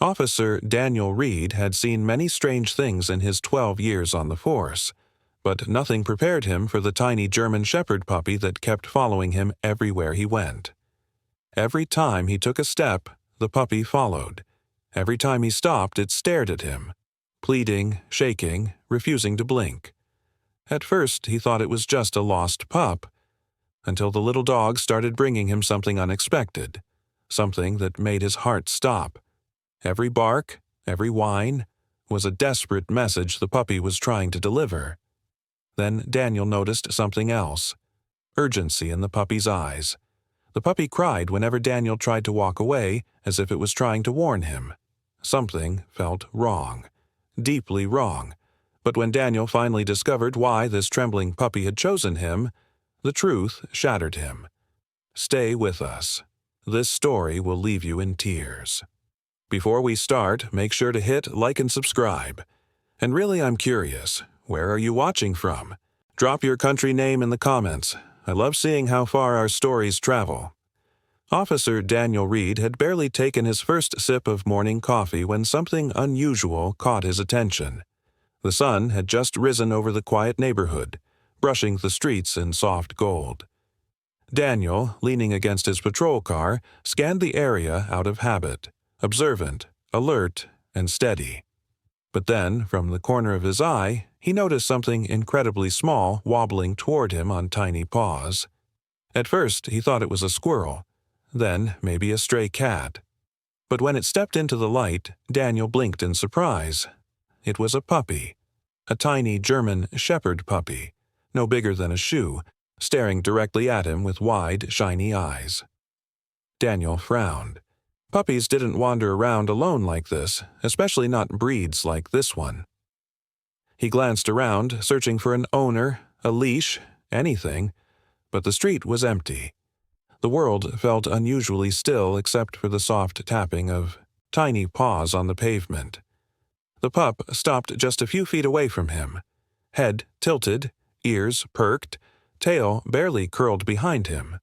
Officer Daniel Reed had seen many strange things in his 12 years on the force, but nothing prepared him for the tiny German Shepherd puppy that kept following him everywhere he went. Every time he took a step, the puppy followed. Every time he stopped, it stared at him, pleading, shaking, refusing to blink. At first, he thought it was just a lost pup, until the little dog started bringing him something unexpected, something that made his heart stop. Every bark, every whine, was a desperate message the puppy was trying to deliver. Then Daniel noticed something else: urgency in the puppy's eyes. The puppy cried whenever Daniel tried to walk away, as if it was trying to warn him. Something felt wrong, deeply wrong. But when Daniel finally discovered why this trembling puppy had chosen him, the truth shattered him. Stay with us. This story will leave you in tears. Before we start, make sure to hit like and subscribe. And really, I'm curious, where are you watching from? Drop your country name in the comments. I love seeing how far our stories travel. Officer Daniel Reed had barely taken his first sip of morning coffee when something unusual caught his attention. The sun had just risen over the quiet neighborhood, brushing the streets in soft gold. Daniel, leaning against his patrol car, scanned the area out of habit, observant, alert, and steady. But then, from the corner of his eye, he noticed something incredibly small wobbling toward him on tiny paws. At first, he thought it was a squirrel, then maybe a stray cat. But when it stepped into the light, Daniel blinked in surprise. It was a puppy, a tiny German Shepherd puppy, no bigger than a shoe, staring directly at him with wide, shiny eyes. Daniel frowned. Puppies didn't wander around alone like this, especially not breeds like this one. He glanced around, searching for an owner, a leash, anything, but the street was empty. The world felt unusually still except for the soft tapping of tiny paws on the pavement. The pup stopped just a few feet away from him, head tilted, ears perked, tail barely curled behind him.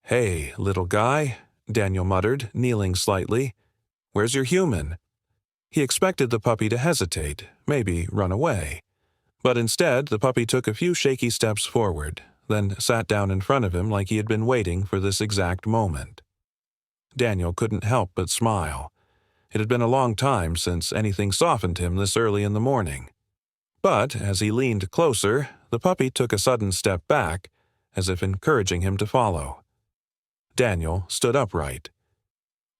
"Hey, little guy," Daniel muttered, kneeling slightly. "Where's your human?" He expected the puppy to hesitate, maybe run away. But instead, the puppy took a few shaky steps forward, then sat down in front of him like he had been waiting for this exact moment. Daniel couldn't help but smile. It had been a long time since anything softened him this early in the morning. But as he leaned closer, the puppy took a sudden step back, as if encouraging him to follow. Daniel stood upright.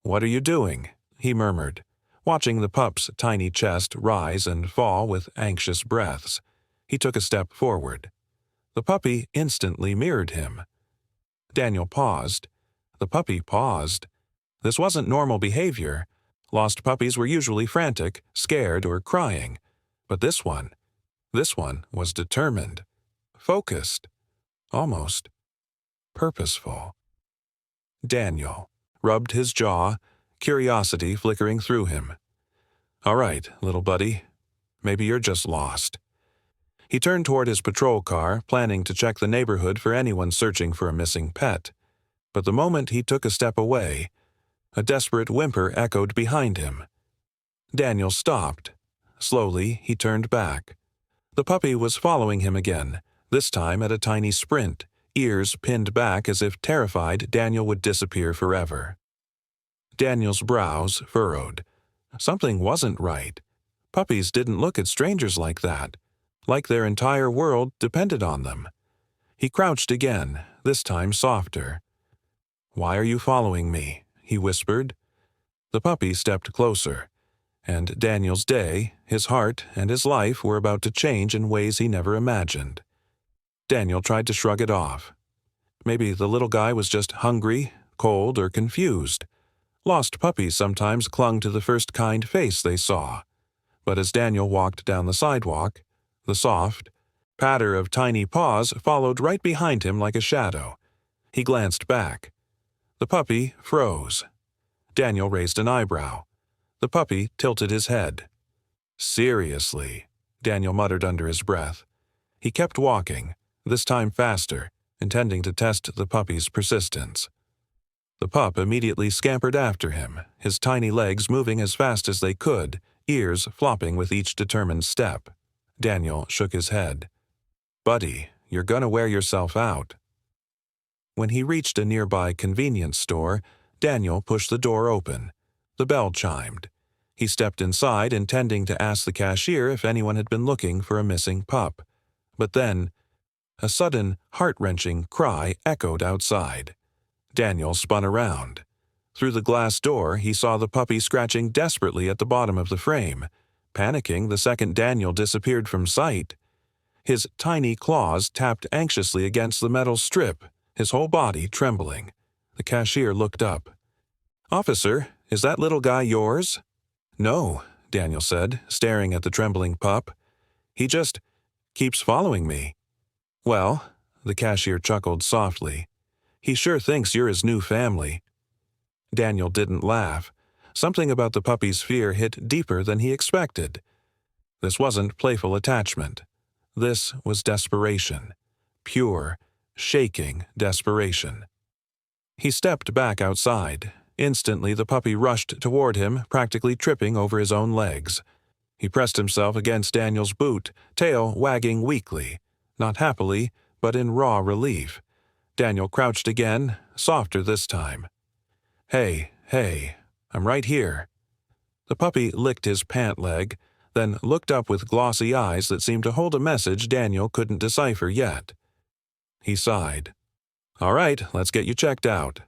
"What are you doing?" he murmured, watching the pup's tiny chest rise and fall with anxious breaths. He took a step forward. The puppy instantly mirrored him. Daniel paused. The puppy paused. This wasn't normal behavior. Lost puppies were usually frantic, scared, or crying. But this one was determined, focused, almost purposeful. Daniel rubbed his jaw, curiosity flickering through him. "All right, little buddy. Maybe you're just lost." He turned toward his patrol car, planning to check the neighborhood for anyone searching for a missing pet. But the moment he took a step away, a desperate whimper echoed behind him. Daniel stopped. Slowly, he turned back. The puppy was following him again, this time at a tiny sprint, ears pinned back as if terrified Daniel would disappear forever. Daniel's brows furrowed. Something wasn't right. Puppies didn't look at strangers like that, like their entire world depended on them. He crouched again, this time softer. "Why are you following me?" he whispered. The puppy stepped closer, and Daniel's day, his heart, and his life were about to change in ways he never imagined. Daniel tried to shrug it off. Maybe the little guy was just hungry, cold, or confused. Lost puppies sometimes clung to the first kind face they saw. But as Daniel walked down the sidewalk, the soft patter of tiny paws followed right behind him like a shadow. He glanced back. The puppy froze. Daniel raised an eyebrow. The puppy tilted his head. "Seriously," Daniel muttered under his breath. He kept walking, this time faster, intending to test the puppy's persistence. The pup immediately scampered after him, his tiny legs moving as fast as they could, ears flopping with each determined step. Daniel shook his head. "Buddy, you're gonna wear yourself out." When he reached a nearby convenience store, Daniel pushed the door open. The bell chimed. He stepped inside, intending to ask the cashier if anyone had been looking for a missing pup. But then, a sudden, heart-wrenching cry echoed outside. Daniel spun around. Through the glass door, he saw the puppy scratching desperately at the bottom of the frame, panicking the second Daniel disappeared from sight. His tiny claws tapped anxiously against the metal strip, his whole body trembling. The cashier looked up. "Officer, is that little guy yours?" "No," Daniel said, staring at the trembling pup. "He just keeps following me." "Well," the cashier chuckled softly, "he sure thinks you're his new family." Daniel didn't laugh. Something about the puppy's fear hit deeper than he expected. This wasn't playful attachment. This was desperation. Pure, shaking desperation. He stepped back outside. Instantly, the puppy rushed toward him, practically tripping over his own legs. He pressed himself against Daniel's boot, tail wagging weakly, not happily, but in raw relief. Daniel crouched again, softer this time. Hey, I'm right here." The puppy licked his pant leg, then looked up with glossy eyes that seemed to hold a message Daniel couldn't decipher yet. He sighed. "All right, let's get you checked out."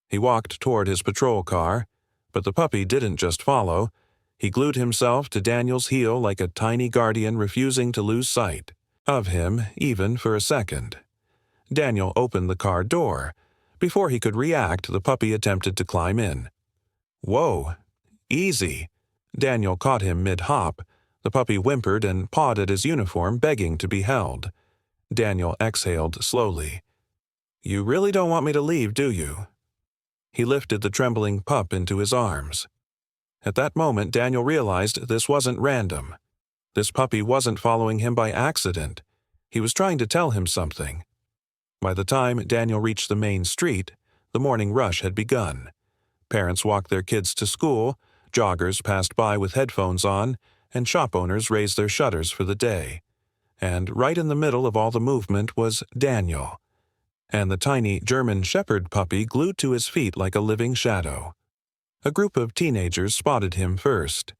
He walked toward his patrol car, but the puppy didn't just follow. He glued himself to Daniel's heel like a tiny guardian refusing to lose sight of him even for a second. Daniel opened the car door. Before he could react, the puppy attempted to climb in. "Whoa, easy." Daniel caught him mid-hop. The puppy whimpered and pawed at his uniform, begging to be held. Daniel exhaled slowly. "You really don't want me to leave, do you?" He lifted the trembling pup into his arms. At that moment, Daniel realized this wasn't random. This puppy wasn't following him by accident. He was trying to tell him something. By the time Daniel reached the main street, the morning rush had begun. Parents walked their kids to school, joggers passed by with headphones on, and shop owners raised their shutters for the day. And right in the middle of all the movement was Daniel, and the tiny German Shepherd puppy glued to his feet like a living shadow. A group of teenagers spotted him first.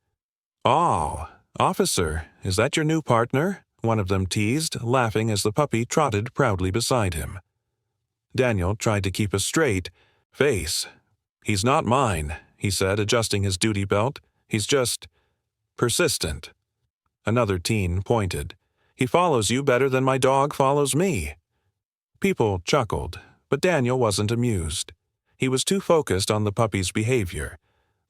"Oh, officer, is that your new partner?" one of them teased, laughing as the puppy trotted proudly beside him. Daniel tried to keep a straight face. "He's not mine," he said, adjusting his duty belt. "He's just persistent." Another teen pointed. "He follows you better than my dog follows me." People chuckled, but Daniel wasn't amused. He was too focused on the puppy's behavior,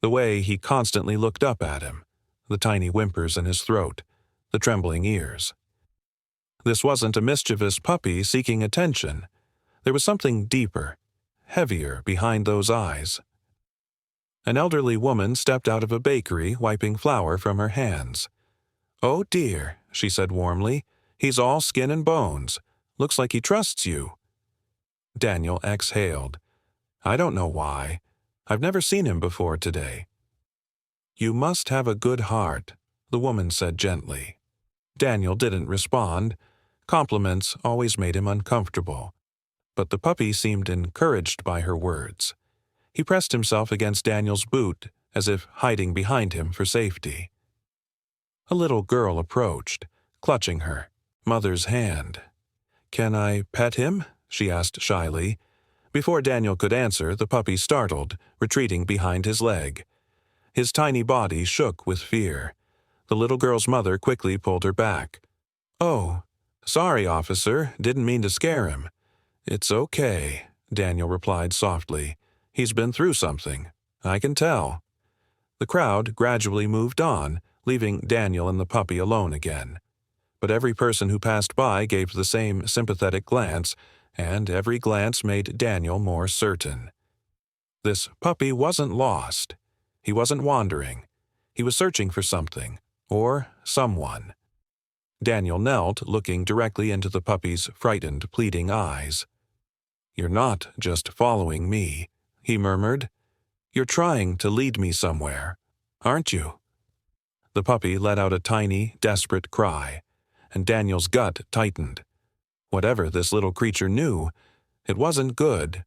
the way he constantly looked up at him, the tiny whimpers in his throat, the trembling ears. This wasn't a mischievous puppy seeking attention. There was something deeper, heavier behind those eyes. An elderly woman stepped out of a bakery, wiping flour from her hands. "Oh dear," she said warmly, "he's all skin and bones. Looks like he trusts you." Daniel exhaled. "I don't know why. I've never seen him before today." "You must have a good heart," the woman said gently. Daniel didn't respond. Compliments always made him uncomfortable. But the puppy seemed encouraged by her words. He pressed himself against Daniel's boot, as if hiding behind him for safety. A little girl approached, clutching her mother's hand. "Can I pet him?" she asked shyly. Before Daniel could answer, the puppy startled, retreating behind his leg. His tiny body shook with fear. The little girl's mother quickly pulled her back. "Oh, sorry, officer. Didn't mean to scare him." "It's okay," Daniel replied softly. "He's been through something. I can tell." The crowd gradually moved on, leaving Daniel and the puppy alone again. But every person who passed by gave the same sympathetic glance, and every glance made Daniel more certain. This puppy wasn't lost. He wasn't wandering. He was searching for something, or someone. Daniel knelt, looking directly into the puppy's frightened, pleading eyes. "You're not just following me," he murmured. "You're trying to lead me somewhere, aren't you?" The puppy let out a tiny, desperate cry, and Daniel's gut tightened. Whatever this little creature knew, it wasn't good.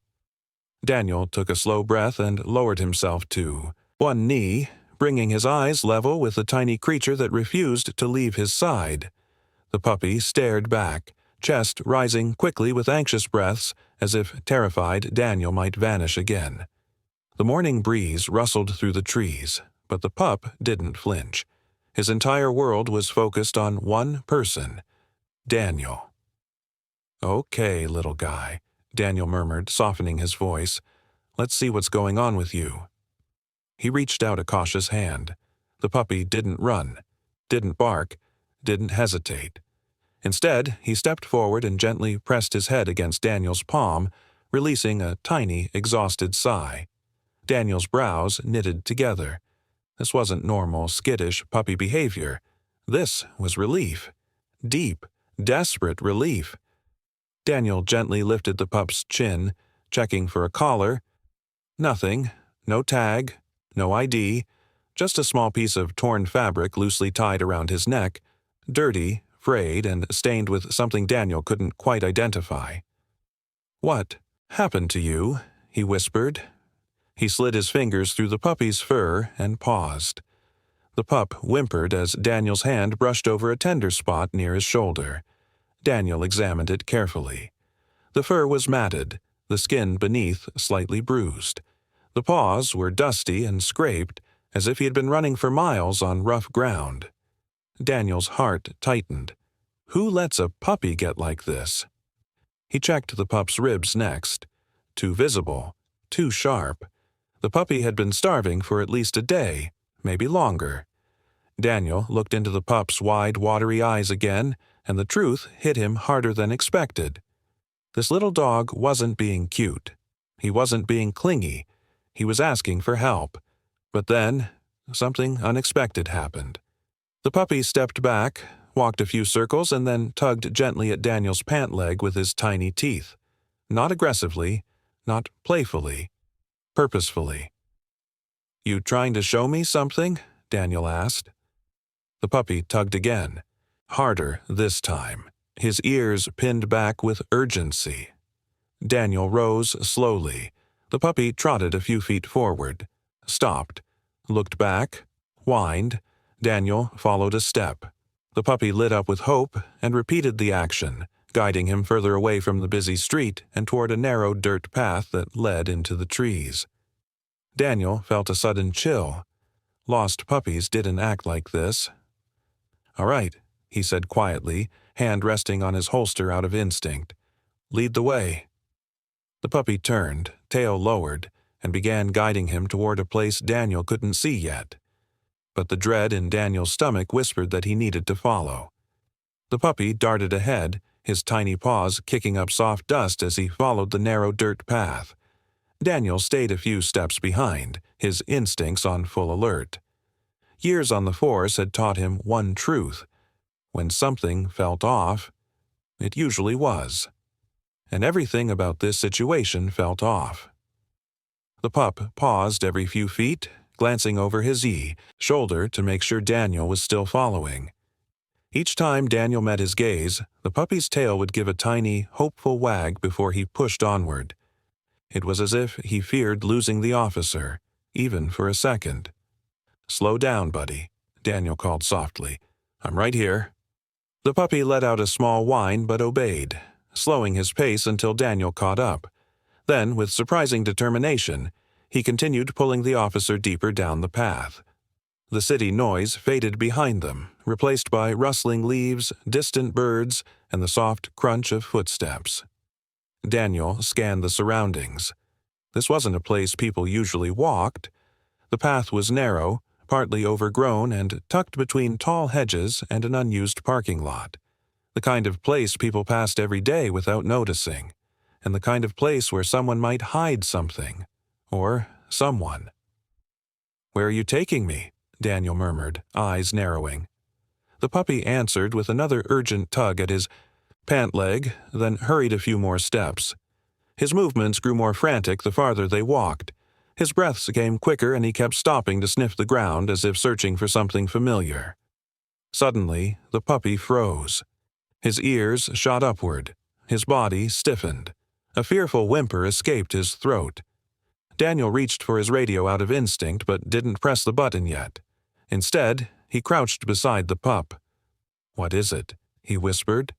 Daniel took a slow breath and lowered himself to one knee, bringing his eyes level with the tiny creature that refused to leave his side. The puppy stared back, chest rising quickly with anxious breaths, as if terrified Daniel might vanish again. The morning breeze rustled through the trees, but the pup didn't flinch. His entire world was focused on one person, Daniel. "Okay, little guy," Daniel murmured, softening his voice. "Let's see what's going on with you." He reached out a cautious hand. The puppy didn't run, didn't bark, didn't hesitate. Instead, he stepped forward and gently pressed his head against Daniel's palm, releasing a tiny, exhausted sigh. Daniel's brows knitted together. This wasn't normal, skittish puppy behavior. This was relief. Deep, desperate relief. Daniel gently lifted the pup's chin, checking for a collar. Nothing. No tag. No ID. Just a small piece of torn fabric loosely tied around his neck, dirty, frayed, and stained with something Daniel couldn't quite identify. "What happened to you?" he whispered. He slid his fingers through the puppy's fur and paused. The pup whimpered as Daniel's hand brushed over a tender spot near his shoulder. Daniel examined it carefully. The fur was matted, the skin beneath slightly bruised. The paws were dusty and scraped, as if he had been running for miles on rough ground. Daniel's heart tightened. Who lets a puppy get like this? He checked the pup's ribs next. Too visible, too sharp. The puppy had been starving for at least a day, maybe longer. Daniel looked into the pup's wide, watery eyes again, and the truth hit him harder than expected. This little dog wasn't being cute. He wasn't being clingy. He was asking for help. But then, something unexpected happened. The puppy stepped back, walked a few circles, and then tugged gently at Daniel's pant leg with his tiny teeth. Not aggressively, not playfully, purposefully. "You trying to show me something?" Daniel asked. The puppy tugged again. Harder this time, his ears pinned back with urgency. Daniel rose slowly. The puppy trotted a few feet forward, stopped, looked back, whined. Daniel followed a step. The puppy lit up with hope and repeated the action, guiding him further away from the busy street and toward a narrow dirt path that led into the trees. Daniel felt a sudden chill. Lost puppies didn't act like this. "All right," he said quietly, hand resting on his holster out of instinct. "Lead the way." The puppy turned, tail lowered, and began guiding him toward a place Daniel couldn't see yet. But the dread in Daniel's stomach whispered that he needed to follow. The puppy darted ahead, his tiny paws kicking up soft dust as he followed the narrow dirt path. Daniel stayed a few steps behind, his instincts on full alert. Years on the force had taught him one truth. When something felt off, it usually was. And everything about this situation felt off. The pup paused every few feet, glancing over his shoulder to make sure Daniel was still following. Each time Daniel met his gaze, the puppy's tail would give a tiny, hopeful wag before he pushed onward. It was as if he feared losing the officer, even for a second. "Slow down, buddy," Daniel called softly. "I'm right here." The puppy let out a small whine but obeyed, slowing his pace until Daniel caught up. Then, with surprising determination, he continued pulling the officer deeper down the path. The city noise faded behind them, replaced by rustling leaves, distant birds, and the soft crunch of footsteps. Daniel scanned the surroundings. This wasn't a place people usually walked. The path was narrow, partly overgrown, and tucked between tall hedges and an unused parking lot. The kind of place people passed every day without noticing, and the kind of place where someone might hide something, or someone. "Where are you taking me?" Daniel murmured, eyes narrowing. The puppy answered with another urgent tug at his pant leg, then hurried a few more steps. His movements grew more frantic the farther they walked. His breaths came quicker and he kept stopping to sniff the ground as if searching for something familiar. Suddenly, the puppy froze. His ears shot upward. His body stiffened. A fearful whimper escaped his throat. Daniel reached for his radio out of instinct but didn't press the button yet. Instead, he crouched beside the pup. "What is it?" he whispered.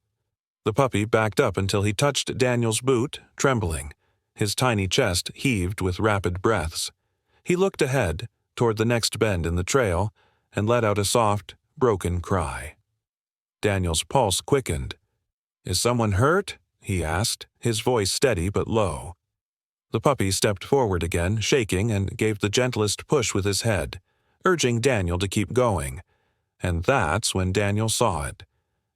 The puppy backed up until he touched Daniel's boot, trembling. His tiny chest heaved with rapid breaths. He looked ahead, toward the next bend in the trail, and let out a soft, broken cry. Daniel's pulse quickened. "Is someone hurt?" he asked, his voice steady but low. The puppy stepped forward again, shaking, and gave the gentlest push with his head, urging Daniel to keep going. And that's when Daniel saw it.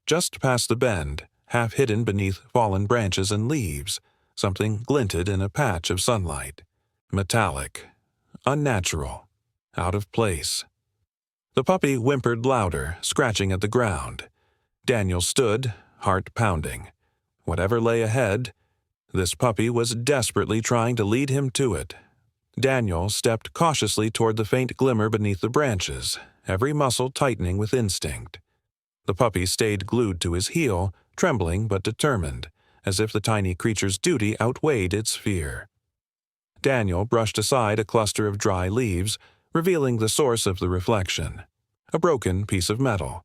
Just past the bend, half hidden beneath fallen branches and leaves, something glinted in a patch of sunlight. Metallic. Unnatural. Out of place. The puppy whimpered louder, scratching at the ground. Daniel stood, heart pounding. Whatever lay ahead, this puppy was desperately trying to lead him to it. Daniel stepped cautiously toward the faint glimmer beneath the branches, every muscle tightening with instinct. The puppy stayed glued to his heel, trembling but determined, as if the tiny creature's duty outweighed its fear. Daniel brushed aside a cluster of dry leaves, revealing the source of the reflection. A broken piece of metal.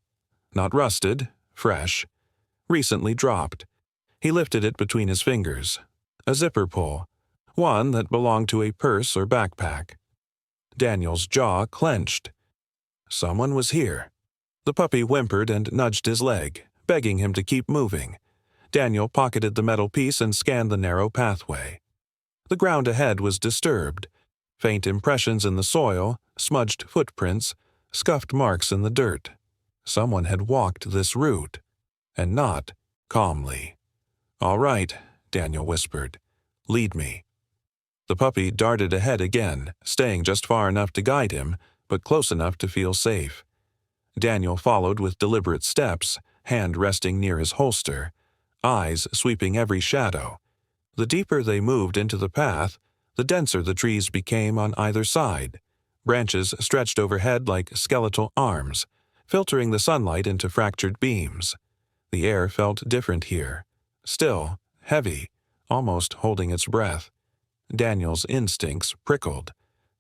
Not rusted, fresh, recently dropped. He lifted it between his fingers. A zipper pull, one that belonged to a purse or backpack. Daniel's jaw clenched. Someone was here. The puppy whimpered and nudged his leg, begging him to keep moving. Daniel pocketed the metal piece and scanned the narrow pathway. The ground ahead was disturbed. Faint impressions in the soil, smudged footprints, scuffed marks in the dirt. Someone had walked this route, and not calmly. "All right," Daniel whispered. "Lead me." The puppy darted ahead again, staying just far enough to guide him, but close enough to feel safe. Daniel followed with deliberate steps, hand resting near his holster, eyes sweeping every shadow. The deeper they moved into the path, the denser the trees became on either side. Branches stretched overhead like skeletal arms, filtering the sunlight into fractured beams. The air felt different here. Still, heavy, almost holding its breath. Daniel's instincts prickled.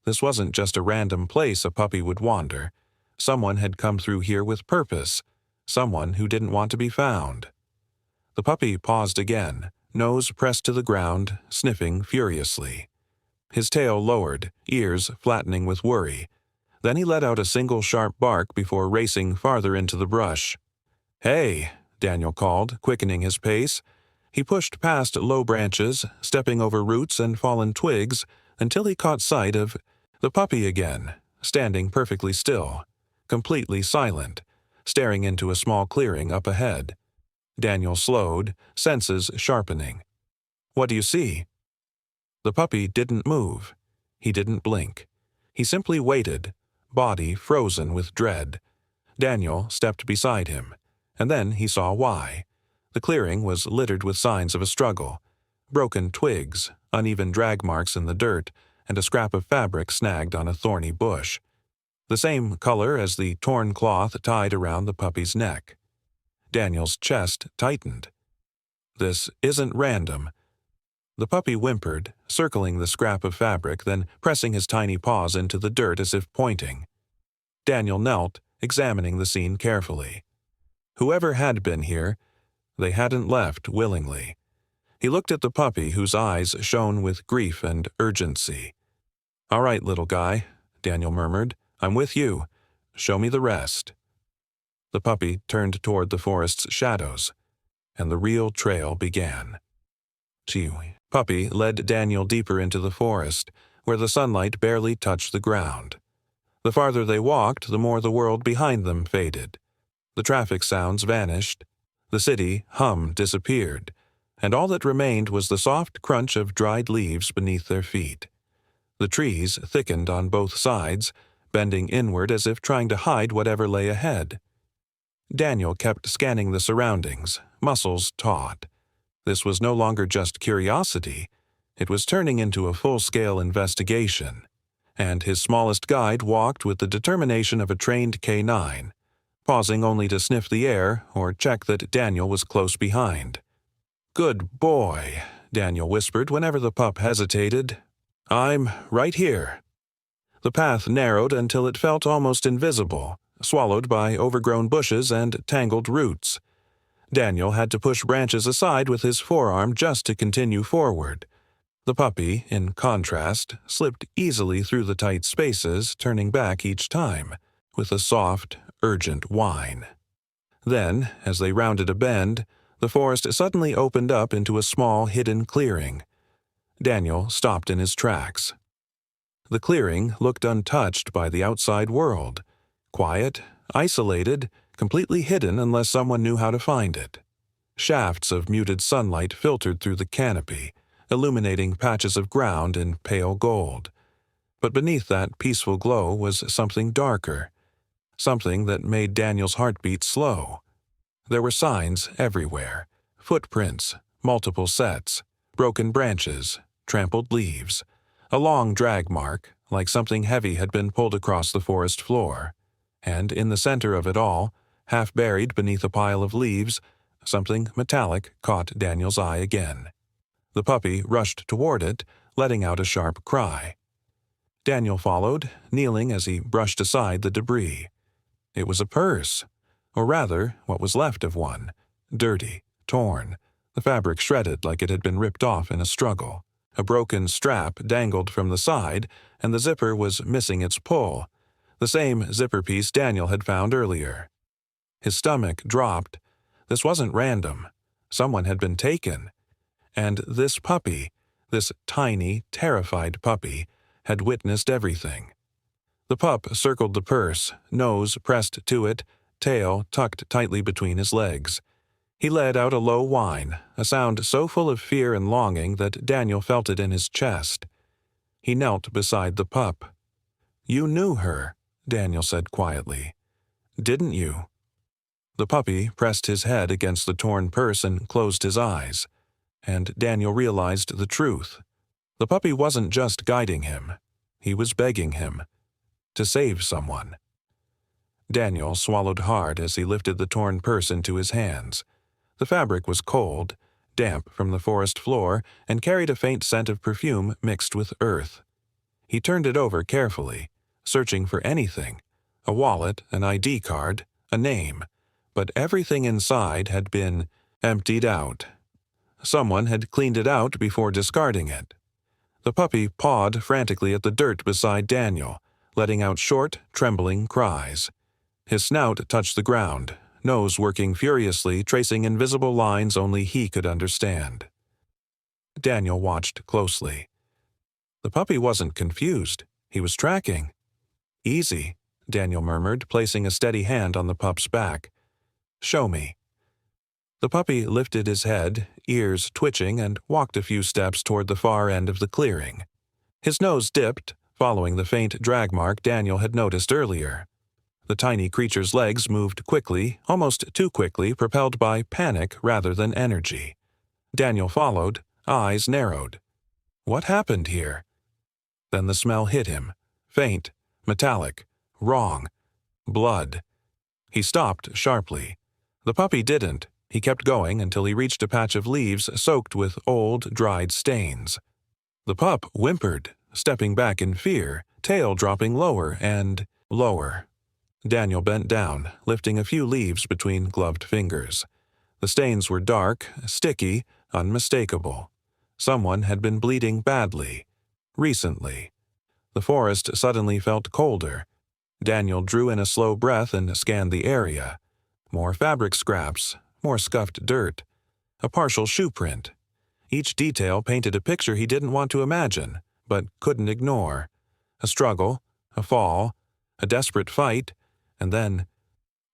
This wasn't just a random place a puppy would wander. Someone had come through here with purpose. Someone who didn't want to be found. The puppy paused again, nose pressed to the ground, sniffing furiously. His tail lowered, ears flattening with worry. Then he let out a single sharp bark before racing farther into the brush. "Hey!" Daniel called, quickening his pace. He pushed past low branches, stepping over roots and fallen twigs, until he caught sight of the puppy again, standing perfectly still, completely silent, staring into a small clearing up ahead. Daniel slowed, senses sharpening. "What do you see?" The puppy didn't move. He didn't blink. He simply waited, body frozen with dread. Daniel stepped beside him, and then he saw why. The clearing was littered with signs of a struggle. Broken twigs, uneven drag marks in the dirt, and a scrap of fabric snagged on a thorny bush. The same color as the torn cloth tied around the puppy's neck. Daniel's chest tightened. "This isn't random." The puppy whimpered, circling the scrap of fabric, then pressing his tiny paws into the dirt as if pointing. Daniel knelt, examining the scene carefully. Whoever had been here, they hadn't left willingly. He looked at the puppy, whose eyes shone with grief and urgency. "All right, little guy," Daniel murmured. "I'm with you. Show me the rest." The puppy turned toward the forest's shadows, and the real trail began. Puppy led Daniel deeper into the forest, where the sunlight barely touched the ground. The farther they walked, the more the world behind them faded. The traffic sounds vanished. The city hum disappeared, and all that remained was the soft crunch of dried leaves beneath their feet. The trees thickened on both sides, bending inward as if trying to hide whatever lay ahead. Daniel kept scanning the surroundings, muscles taut. This was no longer just curiosity. It was turning into a full-scale investigation, and his smallest guide walked with the determination of a trained K9, pausing only to sniff the air or check that Daniel was close behind. "Good boy," Daniel whispered whenever the pup hesitated. "I'm right here." The path narrowed until it felt almost invisible, swallowed by overgrown bushes and tangled roots. Daniel had to push branches aside with his forearm just to continue forward. The puppy, in contrast, slipped easily through the tight spaces, turning back each time, with a soft, urgent whine. Then, as they rounded a bend, the forest suddenly opened up into a small, hidden clearing. Daniel stopped in his tracks. The clearing looked untouched by the outside world, quiet, isolated, completely hidden unless someone knew how to find it. Shafts of muted sunlight filtered through the canopy, illuminating patches of ground in pale gold. But beneath that peaceful glow was something darker, something that made Daniel's heartbeat slow. There were signs everywhere, footprints, multiple sets, broken branches, trampled leaves, a long drag mark, like something heavy had been pulled across the forest floor. And in the center of it all, half buried beneath a pile of leaves, something metallic caught Daniel's eye again. The puppy rushed toward it, letting out a sharp cry. Daniel followed, kneeling as he brushed aside the debris. It was a purse, or rather, what was left of one, dirty, torn, the fabric shredded like it had been ripped off in a struggle. A broken strap dangled from the side, and the zipper was missing its pull, the same zipper piece Daniel had found earlier. His stomach dropped. This wasn't random. Someone had been taken. And this puppy, this tiny, terrified puppy, had witnessed everything. The pup circled the purse, nose pressed to it, tail tucked tightly between his legs. He let out a low whine, a sound so full of fear and longing that Daniel felt it in his chest. He knelt beside the pup. "You knew her," Daniel said quietly. "Didn't you?" The puppy pressed his head against the torn purse and closed his eyes. And Daniel realized the truth. The puppy wasn't just guiding him. He was begging him to save someone. Daniel swallowed hard as he lifted the torn purse into his hands. The fabric was cold, damp from the forest floor, and carried a faint scent of perfume mixed with earth. He turned it over carefully, searching for anything, a wallet, an ID card, a name, but everything inside had been emptied out. Someone had cleaned it out before discarding it. The puppy pawed frantically at the dirt beside Daniel, letting out short, trembling cries. His snout touched the ground, nose working furiously, tracing invisible lines only he could understand. Daniel watched closely. The puppy wasn't confused. He was tracking. "Easy," Daniel murmured, placing a steady hand on the pup's back. "Show me." The puppy lifted his head, ears twitching, and walked a few steps toward the far end of the clearing. His nose dipped, following the faint drag mark Daniel had noticed earlier. The tiny creature's legs moved quickly, almost too quickly, propelled by panic rather than energy. Daniel followed, eyes narrowed. What happened here? Then the smell hit him. Faint, metallic, wrong. Blood. He stopped sharply. The puppy didn't. He kept going until he reached a patch of leaves soaked with old, dried stains. The pup whimpered, stepping back in fear, tail dropping lower and lower. Daniel bent down, lifting a few leaves between gloved fingers. The stains were dark, sticky, unmistakable. Someone had been bleeding badly. Recently. The forest suddenly felt colder. Daniel drew in a slow breath and scanned the area. More fabric scraps, more scuffed dirt, a partial shoe print. Each detail painted a picture he didn't want to imagine, but couldn't ignore. A struggle, a fall, a desperate fight, and then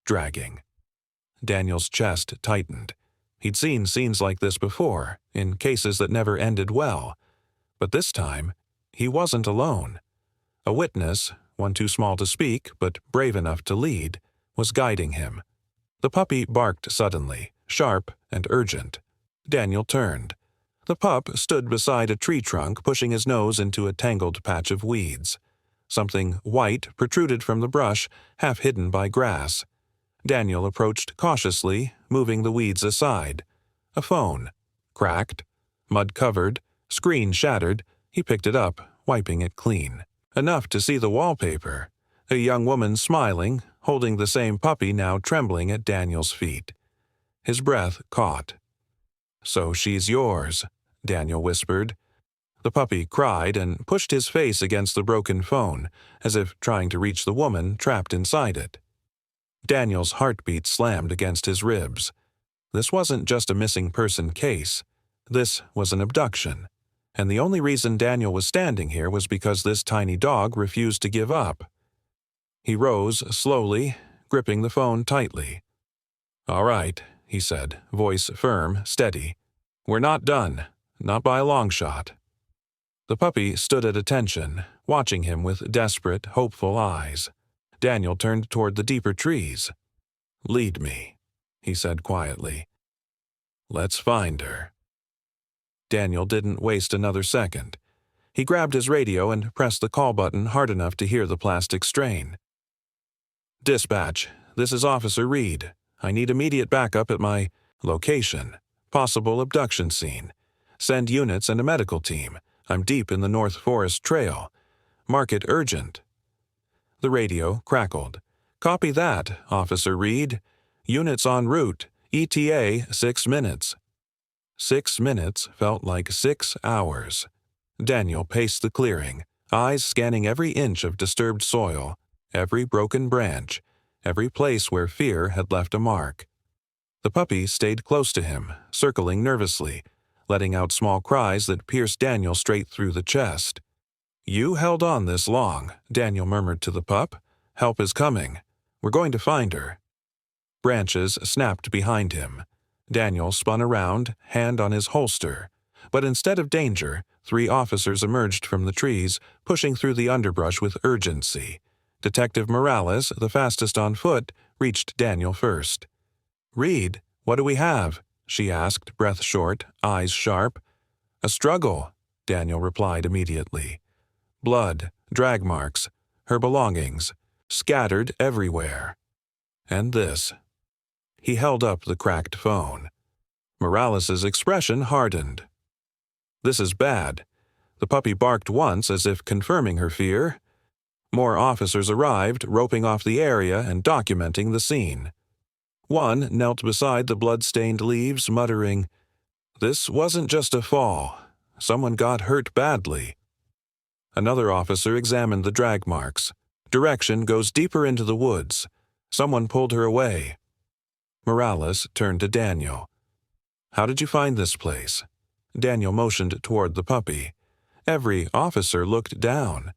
dragging. Daniel's chest tightened. He'd seen scenes like this before, in cases that never ended well. But this time, he wasn't alone. A witness, one too small to speak but brave enough to lead, was guiding him. The puppy barked suddenly, sharp and urgent. Daniel turned. The pup stood beside a tree trunk, pushing his nose into a tangled patch of weeds. Something white protruded from the brush, half hidden by grass. Daniel approached cautiously, moving the weeds aside. A phone. Cracked, mud-covered, screen shattered. He picked it up, wiping it clean. Enough to see the wallpaper. A young woman smiling, holding the same puppy now trembling at Daniel's feet. His breath caught. "So she's yours," Daniel whispered. The puppy cried and pushed his face against the broken phone, as if trying to reach the woman trapped inside it. Daniel's heartbeat slammed against his ribs. This wasn't just a missing person case. This was an abduction. And the only reason Daniel was standing here was because this tiny dog refused to give up. He rose slowly, gripping the phone tightly. "All right," he said, voice firm, steady. "We're not done. Not by a long shot." The puppy stood at attention, watching him with desperate, hopeful eyes. Daniel turned toward the deeper trees. "Lead me," he said quietly. "Let's find her." Daniel didn't waste another second. He grabbed his radio and pressed the call button hard enough to hear the plastic strain. "Dispatch, this is Officer Reed. I need immediate backup at my location. Possible abduction scene. Send units and a medical team. I'm deep in the North Forest Trail. Mark it urgent." The radio crackled. "Copy that, Officer Reed. Units en route. ETA 6 minutes. 6 minutes felt like 6 hours. Daniel paced the clearing, eyes scanning every inch of disturbed soil, every broken branch, every place where fear had left a mark. The puppy stayed close to him, circling nervously, letting out small cries that pierced Daniel straight through the chest. "You held on this long," Daniel murmured to the pup. "Help is coming. We're going to find her." Branches snapped behind him. Daniel spun around, hand on his holster. But instead of danger, 3 officers emerged from the trees, pushing through the underbrush with urgency. Detective Morales, the fastest on foot, reached Daniel first. "Reed, what do we have?" she asked, breath short, eyes sharp. "A struggle," Daniel replied immediately. "Blood, drag marks, her belongings, scattered everywhere. And this." He held up the cracked phone. Morales's expression hardened. "This is bad." The puppy barked once as if confirming her fear. More officers arrived, roping off the area and documenting the scene. One knelt beside the blood-stained leaves, muttering, "This wasn't just a fall. Someone got hurt badly." Another officer examined the drag marks. "Direction goes deeper into the woods. Someone pulled her away." Morales turned to Daniel. "How did you find this place?" Daniel motioned toward the puppy. Every officer looked down.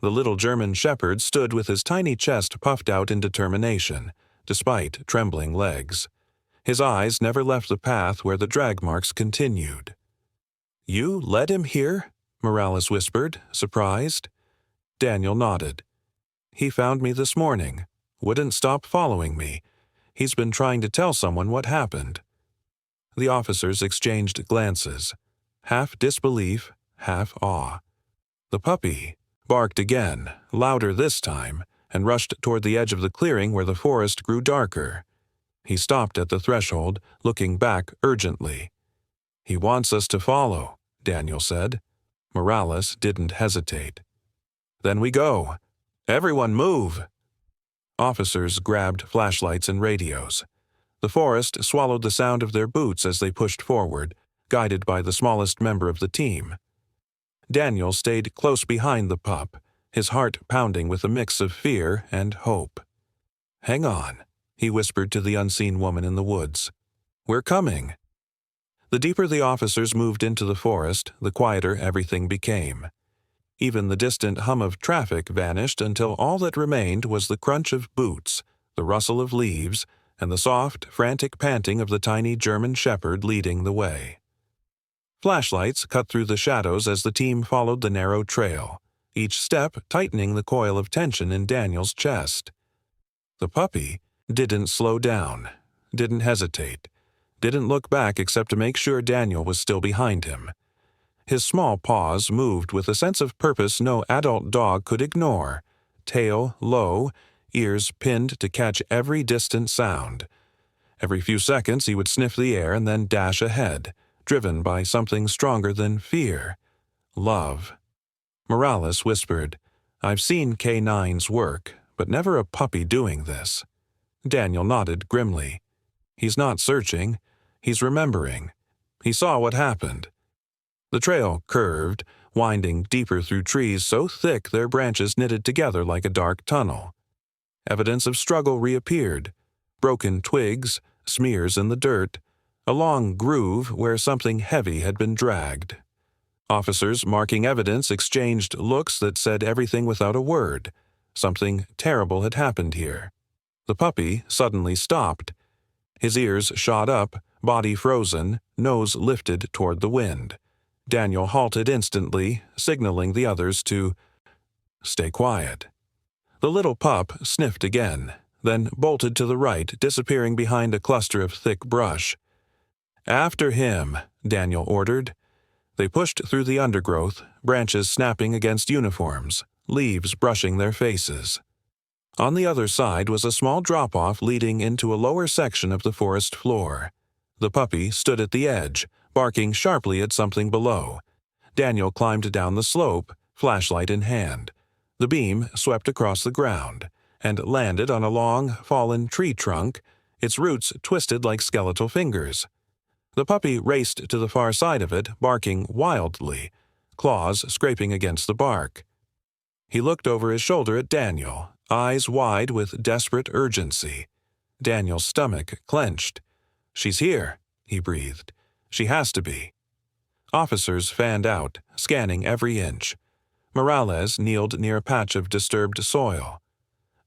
The little German shepherd stood with his tiny chest puffed out in determination, despite trembling legs. His eyes never left the path where the drag marks continued. "You led him here?" Morales whispered, surprised. Daniel nodded. "He found me this morning. Wouldn't stop following me. He's been trying to tell someone what happened." The officers exchanged glances, half disbelief, half awe. The puppy barked again, louder this time, and rushed toward the edge of the clearing where the forest grew darker. He stopped at the threshold, looking back urgently. "He wants us to follow," Daniel said. Morales didn't hesitate. "Then we go. Everyone move!" Officers grabbed flashlights and radios. The forest swallowed the sound of their boots as they pushed forward, guided by the smallest member of the team. Daniel stayed close behind the pup, his heart pounding with a mix of fear and hope. "Hang on," he whispered to the unseen woman in the woods. "We're coming." The deeper the officers moved into the forest, the quieter everything became. Even the distant hum of traffic vanished until all that remained was the crunch of boots, the rustle of leaves, and the soft, frantic panting of the tiny German shepherd leading the way. Flashlights cut through the shadows as the team followed the narrow trail, each step tightening the coil of tension in Daniel's chest. The puppy didn't slow down, didn't hesitate, didn't look back except to make sure Daniel was still behind him. His small paws moved with a sense of purpose no adult dog could ignore, tail low, ears pinned to catch every distant sound. Every few seconds he would sniff the air and then dash ahead, driven by something stronger than fear. Love. Morales whispered, "I've seen K9s work, but never a puppy doing this." Daniel nodded grimly. He's not searching. He's remembering. He saw what happened. The trail curved, winding deeper through trees so thick their branches knitted together like a dark tunnel. Evidence of struggle reappeared. Broken twigs, smears in the dirt, a long groove where something heavy had been dragged. Officers marking evidence exchanged looks that said everything without a word. Something terrible had happened here. The puppy suddenly stopped. His ears shot up, body frozen, nose lifted toward the wind. Daniel halted instantly, signaling the others to stay quiet. The little pup sniffed again, then bolted to the right, disappearing behind a cluster of thick brush. "After him," Daniel ordered. They pushed through the undergrowth, branches snapping against uniforms, leaves brushing their faces. On the other side was a small drop-off leading into a lower section of the forest floor. The puppy stood at the edge, barking sharply at something below. Daniel climbed down the slope, flashlight in hand. The beam swept across the ground and landed on a long, fallen tree trunk, its roots twisted like skeletal fingers. The puppy raced to the far side of it, barking wildly, claws scraping against the bark. He looked over his shoulder at Daniel, eyes wide with desperate urgency. Daniel's stomach clenched. "She's here," he breathed. "She has to be." Officers fanned out, scanning every inch. Morales kneeled near a patch of disturbed soil.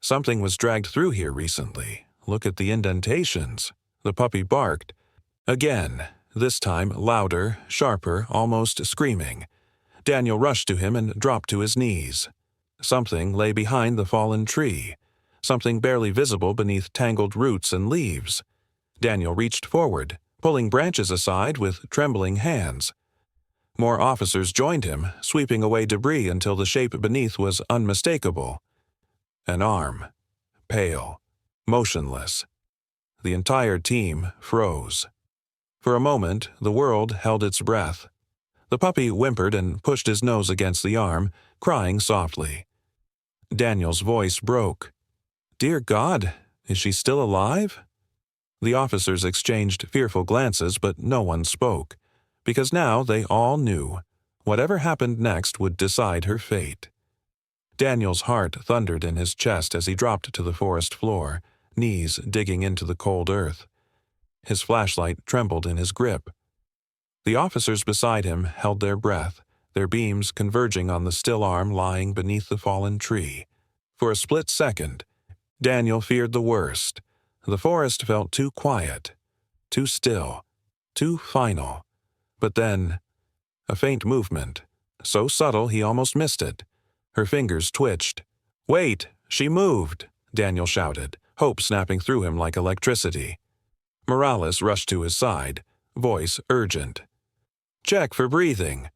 "Something was dragged through here recently. Look at the indentations." The puppy barked. Again, this time louder, sharper, almost screaming. Daniel rushed to him and dropped to his knees. Something lay behind the fallen tree, something barely visible beneath tangled roots and leaves. Daniel reached forward, pulling branches aside with trembling hands. More officers joined him, sweeping away debris until the shape beneath was unmistakable. An arm. Pale. Motionless. The entire team froze. For a moment, the world held its breath. The puppy whimpered and pushed his nose against the arm, crying softly. Daniel's voice broke. "Dear God, is she still alive?" The officers exchanged fearful glances, but no one spoke, because now they all knew. Whatever happened next would decide her fate. Daniel's heart thundered in his chest as he dropped to the forest floor, knees digging into the cold earth. His flashlight trembled in his grip. The officers beside him held their breath, their beams converging on the still arm lying beneath the fallen tree. For a split second, Daniel feared the worst. The forest felt too quiet, too still, too final. But then, a faint movement, so subtle he almost missed it. Her fingers twitched. "Wait! She moved!" Daniel shouted, hope snapping through him like electricity. Morales rushed to his side, voice urgent. "Check for breathing."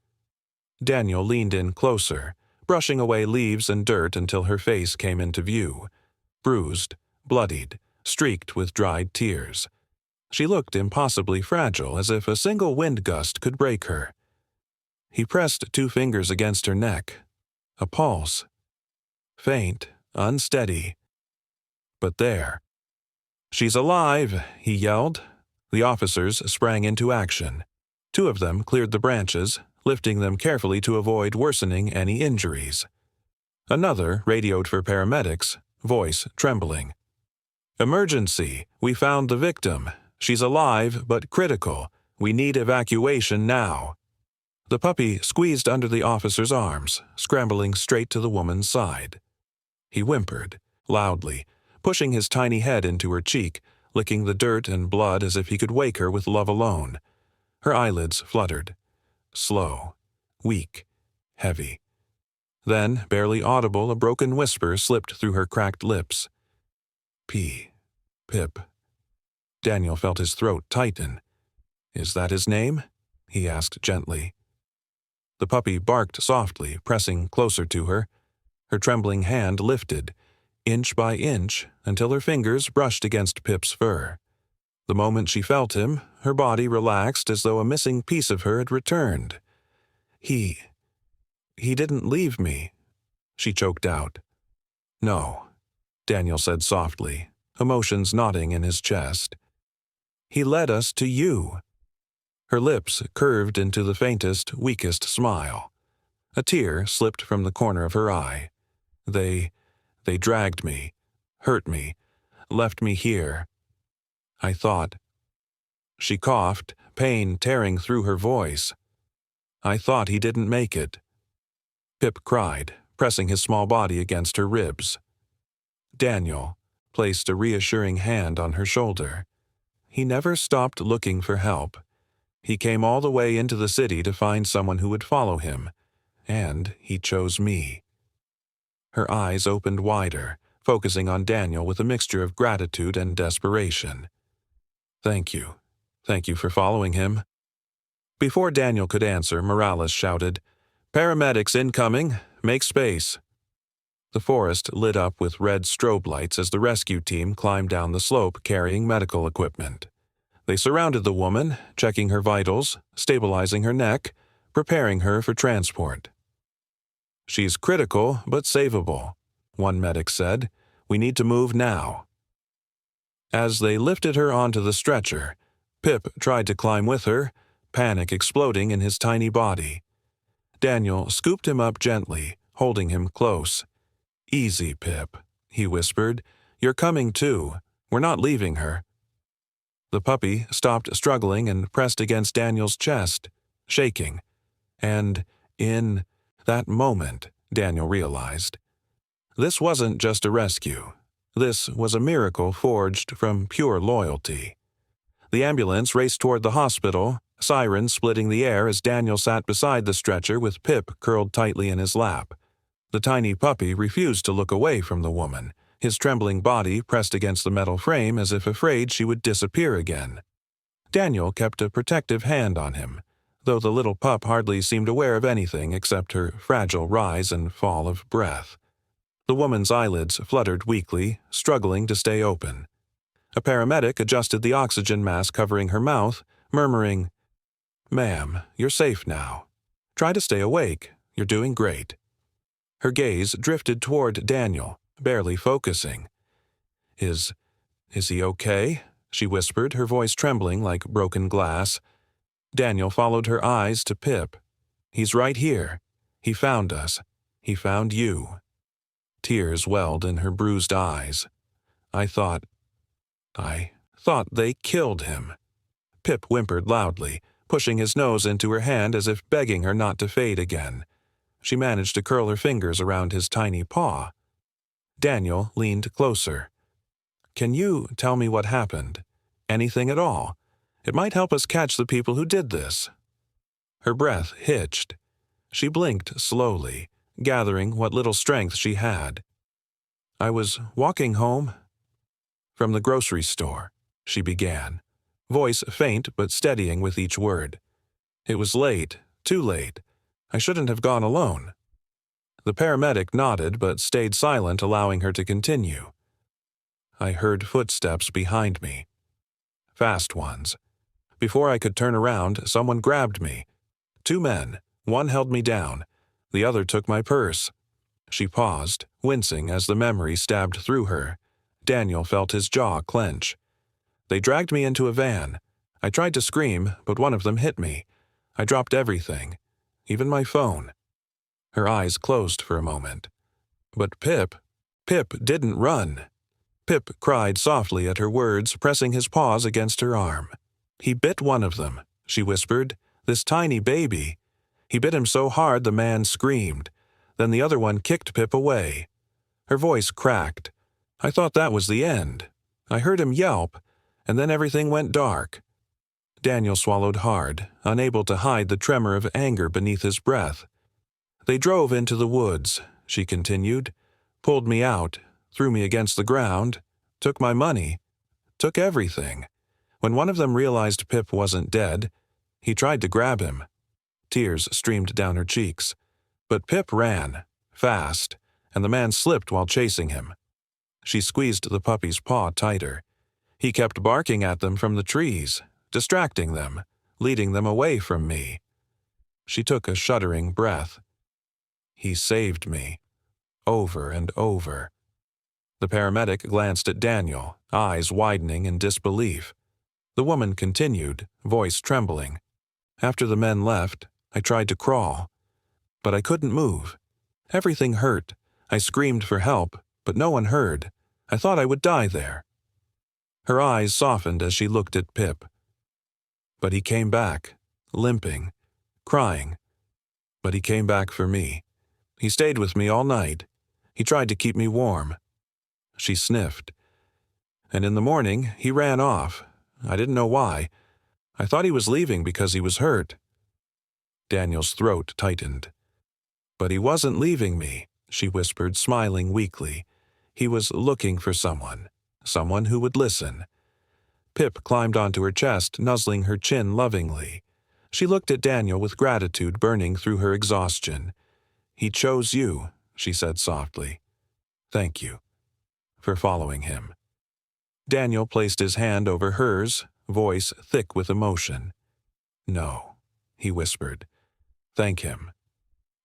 Daniel leaned in closer, brushing away leaves and dirt until her face came into view. Bruised, bloodied, streaked with dried tears. She looked impossibly fragile, as if a single wind gust could break her. He pressed 2 fingers against her neck. A pulse. Faint, unsteady. But there. "She's alive!" he yelled. The officers sprang into action. 2 of them cleared the branches, lifting them carefully to avoid worsening any injuries. Another radioed for paramedics, voice trembling. "Emergency! We found the victim. She's alive, but critical. We need evacuation now." The puppy squeezed under the officer's arms, scrambling straight to the woman's side. He whimpered, loudly, pushing his tiny head into her cheek, licking the dirt and blood as if he could wake her with love alone. Her eyelids fluttered. Slow, weak, heavy. Then, barely audible, a broken whisper slipped through her cracked lips. "P. Pip." Daniel felt his throat tighten. "Is that his name?" he asked gently. The puppy barked softly, pressing closer to her. Her trembling hand lifted, inch by inch, until her fingers brushed against Pip's fur. The moment she felt him, her body relaxed as though a missing piece of her had returned. He didn't leave me," she choked out. "No," Daniel said softly, emotions knotting in his chest. "He led us to you." Her lips curved into the faintest, weakest smile. A tear slipped from the corner of her eye. They dragged me, hurt me, left me here. I thought." She coughed, pain tearing through her voice. "I thought he didn't make it." Pip cried, pressing his small body against her ribs. Daniel placed a reassuring hand on her shoulder. He never stopped looking for help. He came all the way into the city to find someone who would follow him, and he chose me. Her eyes opened wider, focusing on Daniel with a mixture of gratitude and desperation. "Thank you. Thank you for following him." Before Daniel could answer, Morales shouted, "Paramedics incoming! Make space!" The forest lit up with red strobe lights as the rescue team climbed down the slope carrying medical equipment. They surrounded the woman, checking her vitals, stabilizing her neck, preparing her for transport. "She's critical but savable," one medic said. "We need to move now." As they lifted her onto the stretcher, Pip tried to climb with her, panic exploding in his tiny body. Daniel scooped him up gently, holding him close. "Easy, Pip," he whispered. "You're coming too. We're not leaving her." The puppy stopped struggling and pressed against Daniel's chest, shaking. And in that moment, Daniel realized, this wasn't just a rescue. This was a miracle forged from pure loyalty. The ambulance raced toward the hospital, sirens splitting the air as Daniel sat beside the stretcher with Pip curled tightly in his lap. The tiny puppy refused to look away from the woman, his trembling body pressed against the metal frame as if afraid she would disappear again. Daniel kept a protective hand on him, though the little pup hardly seemed aware of anything except her fragile rise and fall of breath. The woman's eyelids fluttered weakly, struggling to stay open. A paramedic adjusted the oxygen mask covering her mouth, murmuring, "Ma'am, you're safe now. Try to stay awake. You're doing great." Her gaze drifted toward Daniel, barely focusing. Is he okay?" she whispered, her voice trembling like broken glass. Daniel followed her eyes to Pip. "He's right here. He found us. He found you." Tears welled in her bruised eyes. I thought they killed him." Pip whimpered loudly, pushing his nose into her hand as if begging her not to fade again. She managed to curl her fingers around his tiny paw. Daniel leaned closer. "Can you tell me what happened? Anything at all? It might help us catch the people who did this." Her breath hitched. She blinked slowly, gathering what little strength she had. "I was walking home from the grocery store," she began, voice faint but steadying with each word. "It was late, too late. I shouldn't have gone alone." The paramedic nodded but stayed silent, allowing her to continue. "I heard footsteps behind me. Fast ones. Before I could turn around, someone grabbed me. 2 men. One held me down. The other took my purse." She paused, wincing as the memory stabbed through her. Daniel felt his jaw clench. "They dragged me into a van. I tried to scream, but one of them hit me. I dropped everything, even my phone." Her eyes closed for a moment. "But Pip didn't run." Pip cried softly at her words, pressing his paws against her arm. "He bit one of them," she whispered, "this tiny baby. He bit him so hard the man screamed. Then the other one kicked Pip away." Her voice cracked. "I thought that was the end. I heard him yelp, and then everything went dark." Daniel swallowed hard, unable to hide the tremor of anger beneath his breath. "They drove into the woods," she continued, "pulled me out, threw me against the ground, took my money, took everything. When one of them realized Pip wasn't dead, he tried to grab him. Tears streamed down her cheeks. But Pip ran, fast, and the man slipped while chasing him. She squeezed the puppy's paw tighter. He kept barking at them from the trees, distracting them, leading them away from me. She took a shuddering breath. He saved me. Over and over. The paramedic glanced at Daniel, eyes widening in disbelief. The woman continued, voice trembling. After the men left, I tried to crawl, but I couldn't move. Everything hurt. I screamed for help, but no one heard. I thought I would die there. Her eyes softened as she looked at Pip. But he came back, limping, crying. But he came back for me. He stayed with me all night. He tried to keep me warm. She sniffed. And in the morning, he ran off. I didn't know why. I thought he was leaving because he was hurt. Daniel's throat tightened. But he wasn't leaving me, she whispered, smiling weakly. He was looking for someone who would listen. Pip climbed onto her chest, nuzzling her chin lovingly. She looked at Daniel with gratitude burning through her exhaustion. He chose you, she said softly. Thank you for following him. Daniel placed his hand over hers, voice thick with emotion. No, he whispered. Thank him.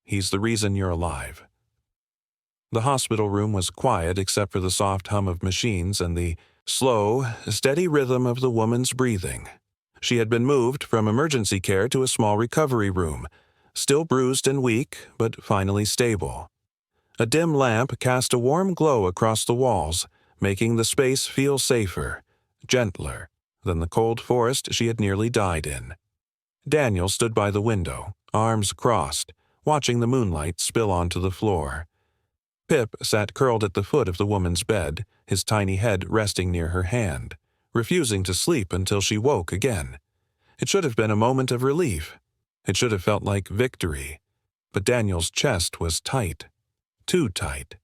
He's the reason you're alive. The hospital room was quiet except for the soft hum of machines and the slow, steady rhythm of the woman's breathing. She had been moved from emergency care to a small recovery room, still bruised and weak, but finally stable. A dim lamp cast a warm glow across the walls, making the space feel safer, gentler, than the cold forest she had nearly died in. Daniel stood by the window, arms crossed, watching the moonlight spill onto the floor. Pip sat curled at the foot of the woman's bed, his tiny head resting near her hand, refusing to sleep until she woke again. It should have been a moment of relief. It should have felt like victory. But Daniel's chest was tight. Too tight.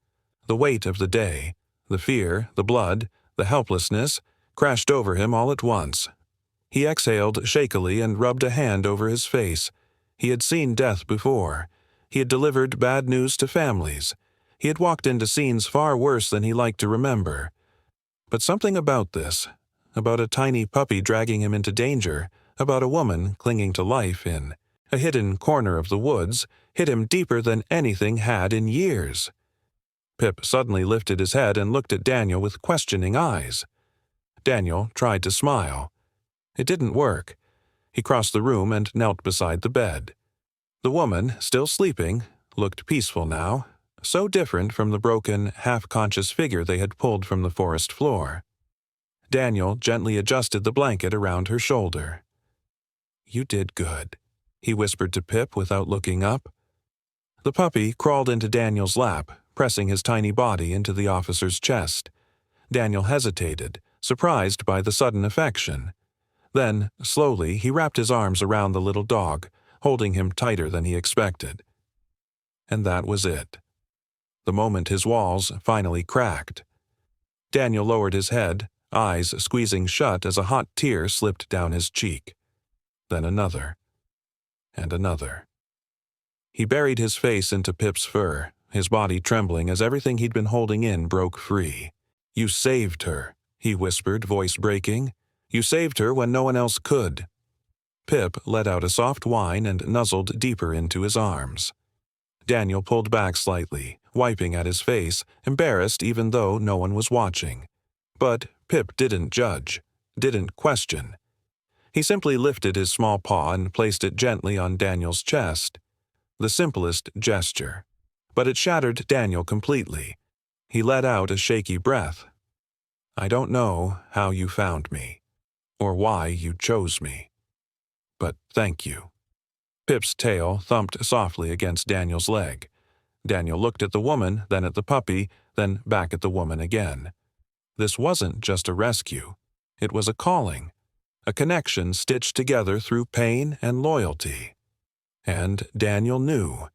The weight of the day, the fear, the blood, the helplessness, crashed over him all at once. He exhaled shakily and rubbed a hand over his face. He had seen death before. He had delivered bad news to families. He had walked into scenes far worse than he liked to remember. But something about this, about a tiny puppy dragging him into danger, about a woman clinging to life in a hidden corner of the woods, hit him deeper than anything had in years. Pip suddenly lifted his head and looked at Daniel with questioning eyes. Daniel tried to smile. It didn't work. He crossed the room and knelt beside the bed. The woman, still sleeping, looked peaceful now, so different from the broken, half-conscious figure they had pulled from the forest floor. Daniel gently adjusted the blanket around her shoulder. You did good, he whispered to Pip without looking up. The puppy crawled into Daniel's lap, pressing his tiny body into the officer's chest. Daniel hesitated, surprised by the sudden affection. Then, slowly, he wrapped his arms around the little dog, holding him tighter than he expected. And that was it. The moment his walls finally cracked. Daniel lowered his head, eyes squeezing shut as a hot tear slipped down his cheek. Then another. And another. He buried his face into Pip's fur, his body trembling as everything he'd been holding in broke free. You saved her, he whispered, voice breaking. You saved her when no one else could. Pip let out a soft whine and nuzzled deeper into his arms. Daniel pulled back slightly, wiping at his face, embarrassed even though no one was watching. But Pip didn't judge, didn't question. He simply lifted his small paw and placed it gently on Daniel's chest. The simplest gesture. But it shattered Daniel completely. He let out a shaky breath. I don't know how you found me, or why you chose me. But thank you. Pip's tail thumped softly against Daniel's leg. Daniel looked at the woman, then at the puppy, then back at the woman again. This wasn't just a rescue. It was a calling, a connection stitched together through pain and loyalty. And Daniel knew.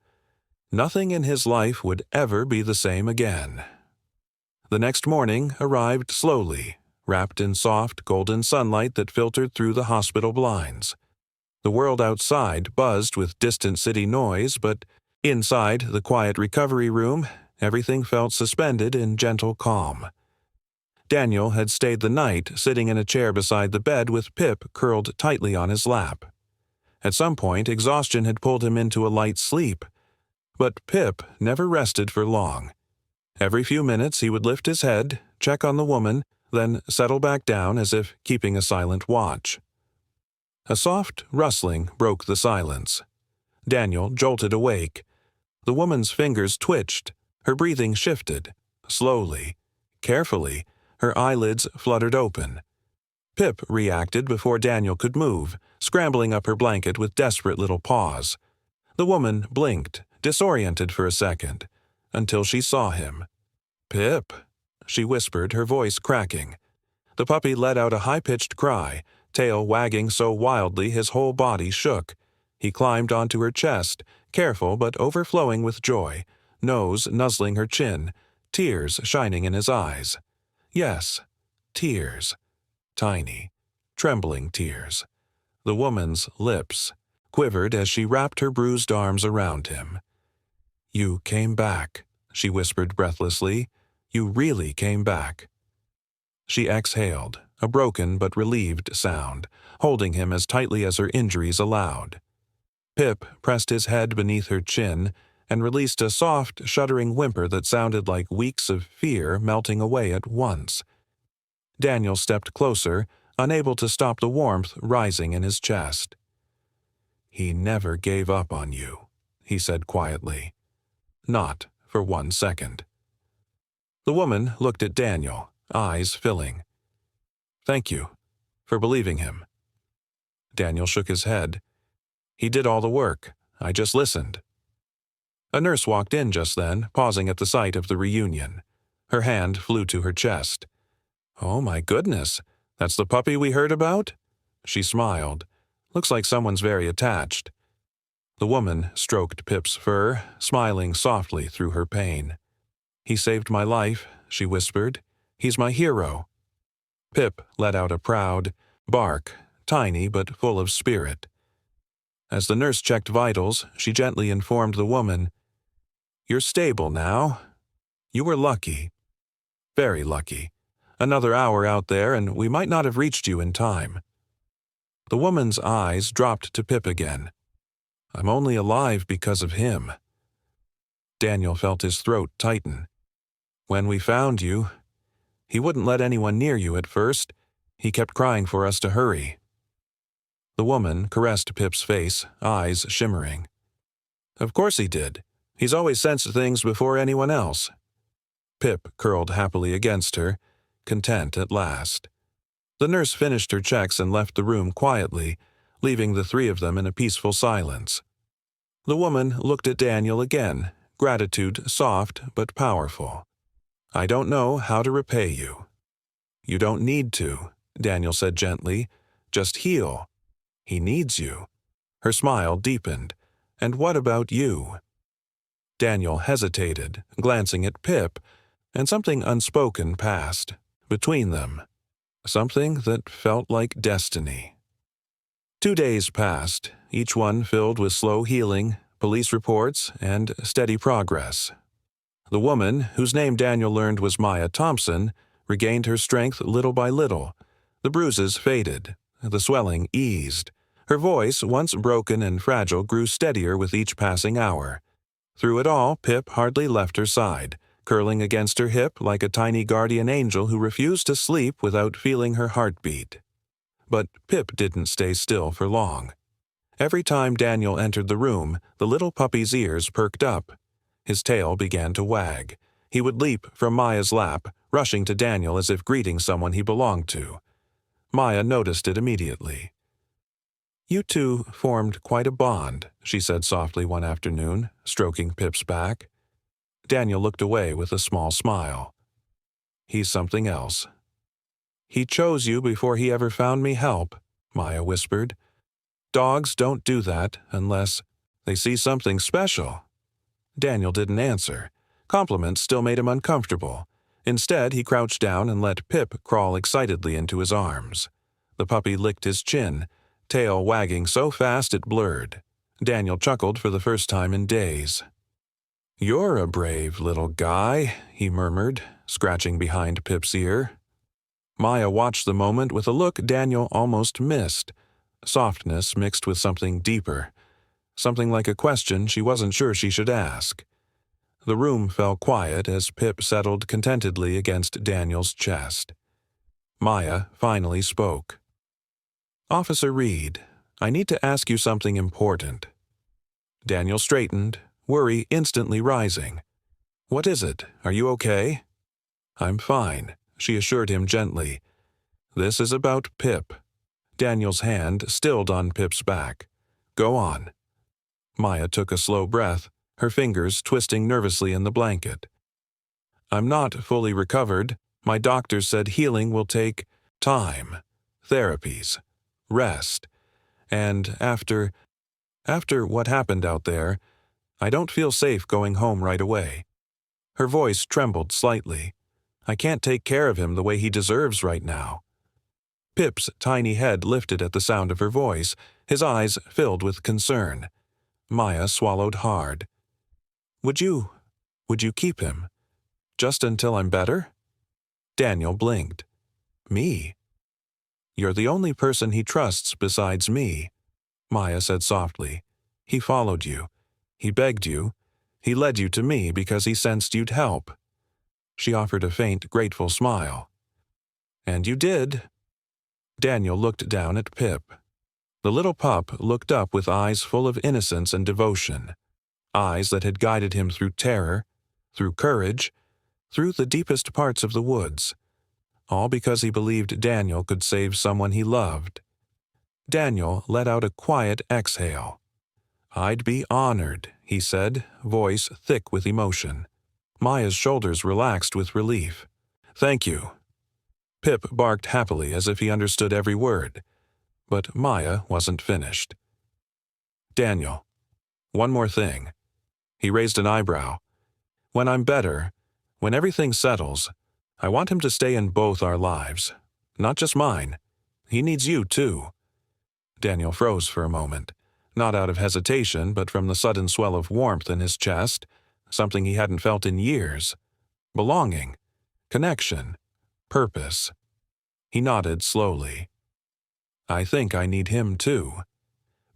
Nothing in his life would ever be the same again. The next morning arrived slowly, wrapped in soft, golden sunlight that filtered through the hospital blinds. The world outside buzzed with distant city noise, but inside the quiet recovery room, everything felt suspended in gentle calm. Daniel had stayed the night sitting in a chair beside the bed with Pip curled tightly on his lap. At some point, exhaustion had pulled him into a light sleep, but Pip never rested for long. Every few minutes he would lift his head, check on the woman, then settle back down as if keeping a silent watch. A soft rustling broke the silence. Daniel jolted awake. The woman's fingers twitched, her breathing shifted. Slowly, carefully, her eyelids fluttered open. Pip reacted before Daniel could move, scrambling up her blanket with desperate little paws. The woman blinked, disoriented for a second, until she saw him. "Pip," she whispered, her voice cracking. The puppy let out a high-pitched cry, tail wagging so wildly his whole body shook. He climbed onto her chest, careful but overflowing with joy, nose nuzzling her chin, tears shining in his eyes. Yes, tears. Tiny, trembling tears. The woman's lips quivered as she wrapped her bruised arms around him. "You came back," she whispered breathlessly. "You really came back." She exhaled, a broken but relieved sound, holding him as tightly as her injuries allowed. Pip pressed his head beneath her chin and released a soft, shuddering whimper that sounded like weeks of fear melting away at once. Daniel stepped closer, unable to stop the warmth rising in his chest. "He never gave up on you," he said quietly. Not for 1 second. The woman looked at Daniel, eyes filling. "Thank you for believing him." Daniel shook his head. "He did all the work. I just listened." A nurse walked in just then, pausing at the sight of the reunion. Her hand flew to her chest. "Oh my goodness, that's the puppy we heard about?" She smiled. "Looks like someone's very attached." The woman stroked Pip's fur, smiling softly through her pain. "He saved my life," she whispered. "He's my hero." Pip let out a proud bark, tiny but full of spirit. As the nurse checked vitals, she gently informed the woman, "You're stable now. You were lucky. Very lucky. Another hour out there and we might not have reached you in time." The woman's eyes dropped to Pip again. "I'm only alive because of him." Daniel felt his throat tighten. "When we found you, he wouldn't let anyone near you at first. He kept crying for us to hurry." The woman caressed Pip's face, eyes shimmering. "Of course he did. He's always sensed things before anyone else." Pip curled happily against her, content at last. The nurse finished her checks and left the room quietly, leaving the three of them in a peaceful silence. The woman looked at Daniel again, gratitude soft but powerful. "I don't know how to repay you." "You don't need to," Daniel said gently. "Just heal. He needs you." Her smile deepened. "And what about you?" Daniel hesitated, glancing at Pip, and something unspoken passed between them. Something that felt like destiny. 2 days passed, each one filled with slow healing, police reports, and steady progress. The woman, whose name Daniel learned was Maya Thompson, regained her strength little by little. The bruises faded. The swelling eased. Her voice, once broken and fragile, grew steadier with each passing hour. Through it all, Pip hardly left her side, curling against her hip like a tiny guardian angel who refused to sleep without feeling her heartbeat. But Pip didn't stay still for long. Every time Daniel entered the room, the little puppy's ears perked up. His tail began to wag. He would leap from Maya's lap, rushing to Daniel as if greeting someone he belonged to. Maya noticed it immediately. "You two formed quite a bond," she said softly one afternoon, stroking Pip's back. Daniel looked away with a small smile. "He's something else." "He chose you before he ever found me help," Maya whispered. "Dogs don't do that unless they see something special." Daniel didn't answer. Compliments still made him uncomfortable. Instead, he crouched down and let Pip crawl excitedly into his arms. The puppy licked his chin, tail wagging so fast it blurred. Daniel chuckled for the first time in days. "You're a brave little guy," he murmured, scratching behind Pip's ear. Maya watched the moment with a look Daniel almost missed, softness mixed with something deeper, something like a question she wasn't sure she should ask. The room fell quiet as Pip settled contentedly against Daniel's chest. Maya finally spoke. "Officer Reed, I need to ask you something important." Daniel straightened, worry instantly rising. "What is it? Are you okay?" "I'm fine," she assured him gently. "This is about Pip." Daniel's hand stilled on Pip's back. "Go on." Maya took a slow breath, her fingers twisting nervously in the blanket. "I'm not fully recovered. My doctor said healing will take time, therapies, rest, and after what happened out there, I don't feel safe going home right away." Her voice trembled slightly. "I can't take care of him the way he deserves right now." Pip's tiny head lifted at the sound of her voice, his eyes filled with concern. Maya swallowed hard. Would you keep him? Just until I'm better?" Daniel blinked. "Me? You're the only person he trusts besides me," Maya said softly. "He followed you. He begged you. He led you to me because he sensed you'd help." She offered a faint, grateful smile. "And you did." Daniel looked down at Pip. The little pup looked up with eyes full of innocence and devotion, eyes that had guided him through terror, through courage, through the deepest parts of the woods, all because he believed Daniel could save someone he loved. Daniel let out a quiet exhale. "I'd be honored," he said, voice thick with emotion. Maya's shoulders relaxed with relief. "Thank you." Pip barked happily as if he understood every word. But Maya wasn't finished. "Daniel, one more thing." He raised an eyebrow. "When I'm better, when everything settles, I want him to stay in both our lives. Not just mine. He needs you, too." Daniel froze for a moment, not out of hesitation, but from the sudden swell of warmth in his chest, something he hadn't felt in years. Belonging, connection, purpose. He nodded slowly. "I think I need him, too."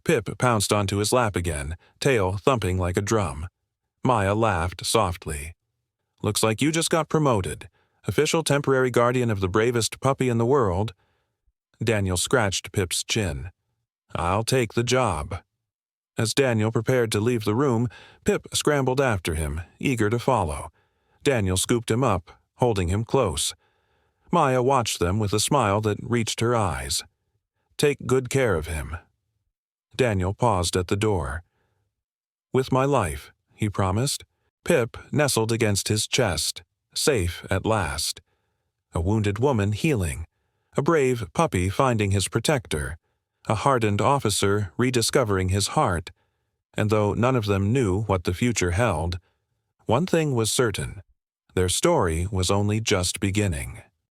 Pip pounced onto his lap again, tail thumping like a drum. Maya laughed softly. "Looks like you just got promoted. Official temporary guardian of the bravest puppy in the world." Daniel scratched Pip's chin. "I'll take the job." As Daniel prepared to leave the room, Pip scrambled after him, eager to follow. Daniel scooped him up, holding him close. Maya watched them with a smile that reached her eyes. "Take good care of him." Daniel paused at the door. "With my life," he promised. Pip nestled against his chest, safe at last. A wounded woman healing, a brave puppy finding his protector, a hardened officer rediscovering his heart. And though none of them knew what the future held, one thing was certain: their story was only just beginning.